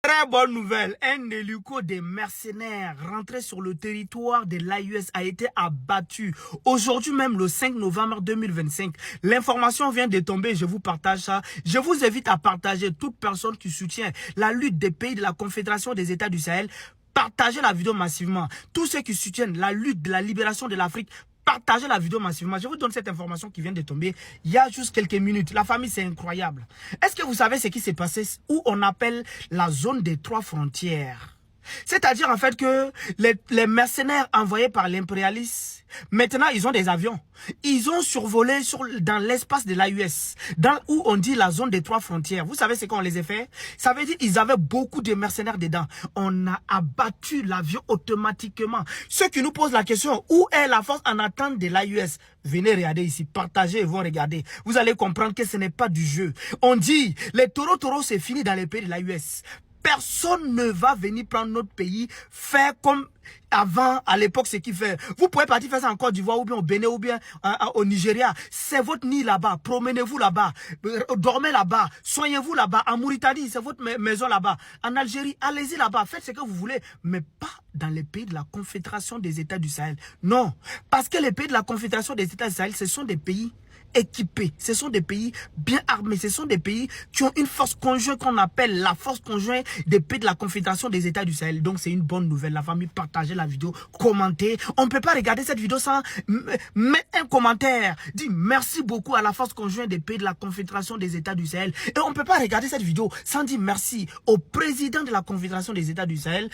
Très bonne nouvelle, un hélico des mercenaires rentré sur le territoire de l'AUS a été abattu. Aujourd'hui même, le 5 novembre 2025, l'information vient de tomber, je vous partage ça. Je vous invite à partager toute personne qui soutient la lutte des pays de la Confédération des États du Sahel. Partagez la vidéo massivement. Tous ceux qui soutiennent la lutte de la libération de l'Afrique, partagez la vidéo massivement. Je vous donne cette information qui vient de tomber il y a juste quelques minutes. La famille, c'est incroyable. Est-ce que vous savez ce qui s'est passé où on appelle la zone des 3 frontières? C'est-à-dire en fait que les mercenaires envoyés par l'impérialiste, maintenant ils ont des avions. Ils ont survolé dans l'espace de l'AUS, où on dit la zone des 3 frontières. Vous savez ce qu'on les a fait? Ça veut dire qu'ils avaient beaucoup de mercenaires dedans. On a abattu l'avion automatiquement. Ceux qui nous posent la question, où est la force en attente de l'AUS? Venez regarder ici, partagez et vous regardez. Vous allez comprendre que ce n'est pas du jeu. On dit, les taureaux, c'est fini dans les pays de l'AUS. Personne ne va venir prendre notre pays, faire comme avant, à l'époque, ce qu'il fait. Vous pouvez partir faire ça en Côte d'Ivoire, ou bien au Bénin, ou bien au Nigeria. C'est votre nid là-bas. Promenez-vous là-bas. Dormez là-bas. Soignez-vous là-bas. En Mauritanie, c'est votre maison là-bas. En Algérie, allez-y là-bas. Faites ce que vous voulez. Mais pas dans les pays de la Confédération des États du Sahel. Non. Parce que les pays de la Confédération des États du Sahel, ce sont des pays équipés. Ce sont des pays bien armés. Ce sont des pays qui ont une force conjointe qu'on appelle la force conjointe des pays de la Confédération des États du Sahel. Donc c'est une bonne nouvelle. La famille, partagez la vidéo, commentez. On ne peut pas regarder cette vidéo sans mettre un commentaire. Dis merci beaucoup à la force conjointe des pays de la Confédération des États du Sahel. Et on ne peut pas regarder cette vidéo sans dire merci au président de la Confédération des États du Sahel.